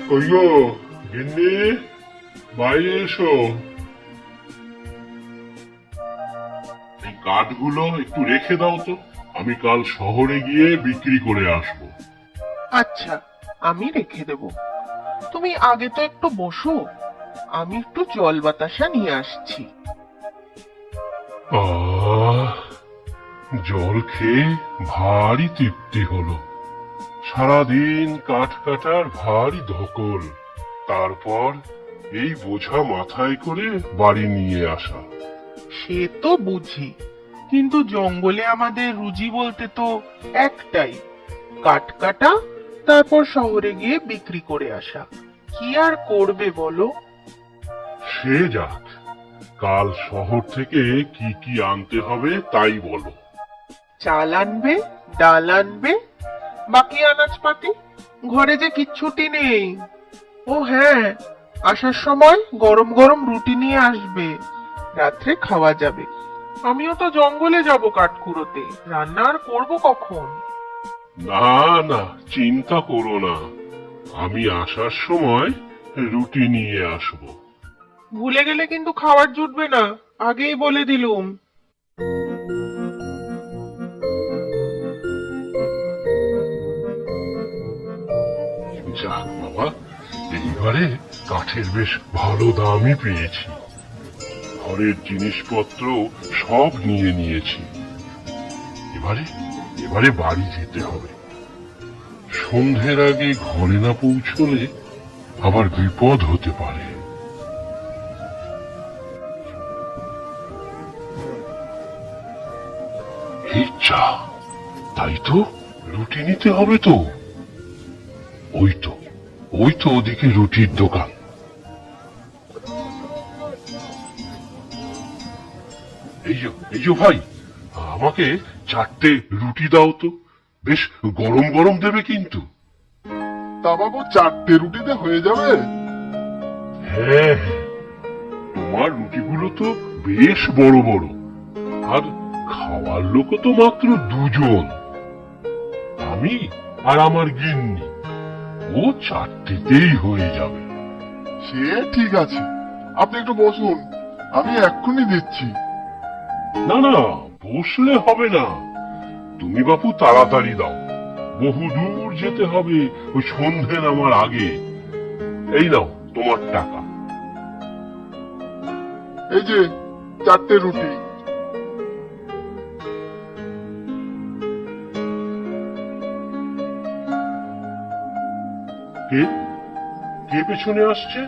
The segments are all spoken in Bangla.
কই গো গিন্নি, বাইরে এসো। এই কাঠগুলো একটু রেখে দাও তো, আমি কাল শহরে গিয়ে বিক্রি করে আসবো। আচ্ছা, আমি রেখে দেব। তুমি আগে তো একটু বসো, আমি একটু জল বাতাসা নিয়ে আসছি। আহ, জল খেয়ে ভারী তৃপ্তি হলো। সারাদিন কাঠ কাটার ভারী ধকল, তারপর এই বোঝা মাথায় করে বাড়ি নিয়ে আসা। সে তো বুঝি, কিন্তু জঙ্গলে আমাদের রুজি বলতে তো একটাই, কাঠ কাটা, তারপর শহরে গিয়ে বিক্রি করে আসা। কি আর করবে বলো? সে যাক, কাল শহর থেকে কি কি আনতে হবে তাই বলো। চাল আনবে, ডাল আনবে, বাকি আনাজপাতি। ঘরে যে কিচ্ছুটি নেই। ও হ্যাঁ, আসার সময় গরম গরম রুটি নিয়ে আসবে, রাত্রে খাওয়া যাবে। আমিও তো জঙ্গলে যাব কাঠ কুড়োতে, রান্না আর করবো কখন? না না, চিন্তা করো না, আমি আসার সময় রুটি নিয়ে আসবো। ভুলে গেলে কিন্তু খাবার জুটবে না, আগেই বলে দিলুম। যাক বাবা, এইবারে কাঠের বেশ ভালো দামই পেয়েছি। ঘরের জিনিসপত্র সব নিয়ে নিয়েছি। এবারে এবারে বাড়ি যেতে হবে। সন্ধ্যের আগে ঘরে না পৌঁছলে আবার বিপদ হতে পারে। ইচ্ছা, তাই তো, রুটি নিতে হবে তো। ওই তো, ওই তো ওদিকে রুটির দোকান। এই যে ভাই, আমাকে 4টে রুটি দাও তো, বেশ গরম গরম দেবে কিন্তু। তা বাবু, 4টে রুটিতে হয়ে যাবে? হ্যাঁ হ্যাঁ, তোমার রুটিগুলো তো বেশ বড় বড়, আর খাওয়ার লোকও তো মাত্র 2জন, আমি আর আমার গিন্নি। ও 4টেতেই হয়ে যাবে। সে ঠিক আছে, আপনি একটু বসুন, আমি এক্ষুনি দিচ্ছি। না না, বসলে হবে না, তুমি বাপু তাড়াতাড়ি দাও, বহু দূর যেতে হবে ওই সন্ধে নামার আগে। এই নাও তোমার টাকা। এই যে 4টে রুটি। কে কে পেছনে আসছে?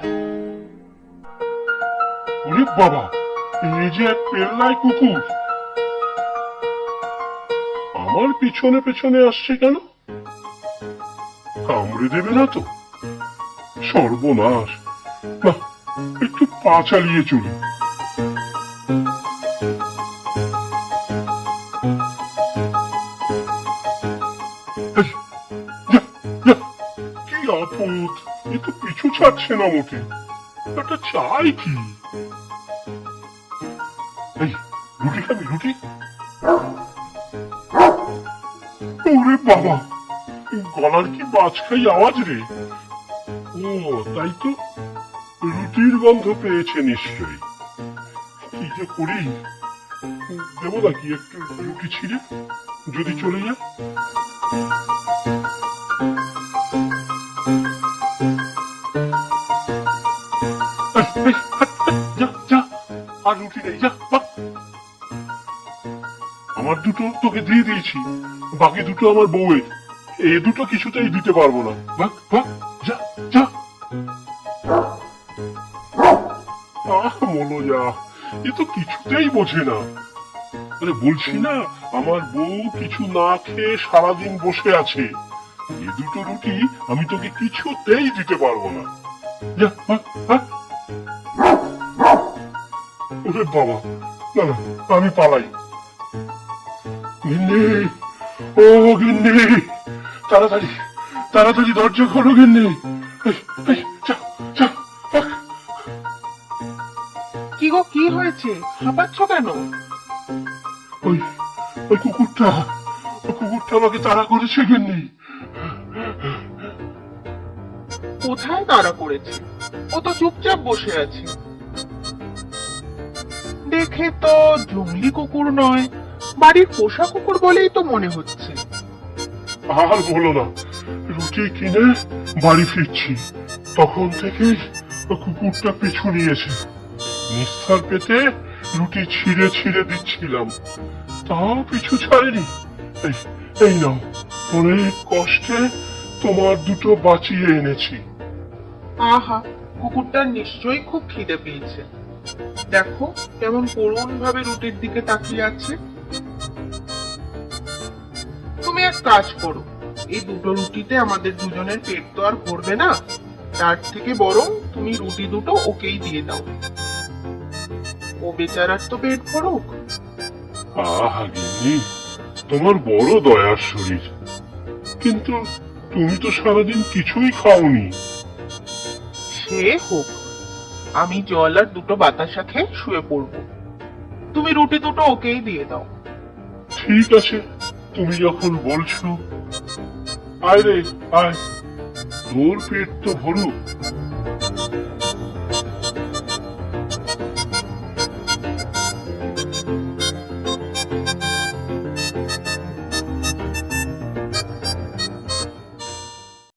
ওরে বাবা, এই যে এক পেল্লায় কুকুর আমার পিছনে পেছনে আসছে কেন? কামড়ে দেবে না তো? সর্বনাশ, না, একটু পা চালিয়ে চলি। এই, যা, যা, কি আপদ, এ তো পিছু ছাড়ছে না মোটে। একটা চাই কি? এই, রুটি খাবি রুটি? ওরে বাবা, গলার কি বাজখাই আওয়াজ রে। ও তাই তো, রুটির গন্ধ পেয়েছে নিশ্চয়ই। কি যে করি, দেবো নাকি একটু রুটি ছিঁড়ে, যদি চলে যায়? এই, যা যা, আর রুটি নেই, যা বাহ। আমার দুটো তোকে দিয়ে দিয়েছি, বাকি দুটো আমার বউয়ের, এ দুটো কিছুতেই দিতে পারবো না। ভাগ ভাগ, যা যা। মলো যা, এ তো কিছুতেই বোঝে না। আরে বলছি না, আমার বউ কিছু না খেয়ে সারাদিন বসে আছে, এ দুটো রুটি আমি তোকে কিছুতেই দিতে পারবো না। যা ভাগ ভাগ। ওরে বাবা, না না, আমি পালাই। গিন্নি, ও গিন্নি, তাড়াতাড়ি তাড়াতাড়ি দরজা খোলো গিন্নি। এই, এই, যা যা, ভাগ। কি গো, কি হয়েছে? হাঁপাচ্ছ কেন? ওই ওই কুকুরটা, ওই কুকুরটা আমাকে তাড়া করেছে গিন্নি। ও কোথায় তাড়া করেছে? ও তো চুপচাপ বসে আছে। দেখে তো জংলি কুকুর নয়, বাড়ির পোষা কুকুর বলেই তো মনে হচ্ছে। আর বলো না, রুটি কিনে বাড়ি ফিরছি, তখন থেকেই কুকুরটা পিছু নিয়েছে। নিস্তার পেতে রুটি ছিঁড়ে ছিঁড়ে দিচ্ছিলাম, তাও পিছু ছাড়েনি। এই এই নাও, অনেক কষ্টে তোমার দুটো বাঁচিয়ে এনেছি। আহা, কুকুরটার নিশ্চয়ই খুব খিদে পেয়েছে। দেখো কেমন করুণ ভাবে রুটির দিকে তাকিয়ে আছে। তুমি এক কাজ করো, এই দুটো রুটিতে আমাদের দুজনের পেট তো আর ভরবে না, তার থেকে বরং তুমি রুটি দুটো ওকেই দিয়ে দাও। ও বেচারার তো পেট ভরুক। আহা গিন্নি, তোমার বড় দয়ার শরীর, কিন্তু তুমি তো সারাদিন কিছুই খাওনি। সে হোক, আমি জল আর দুটো বাতাসা খেয়ে শুয়ে পড়বো। তুমি রুটি দুটো ওকেই দিয়ে দাও। ঠিক আছে, তুমি যখন বলছো। আয় রে আয়, তোর পেট তো ভরুক।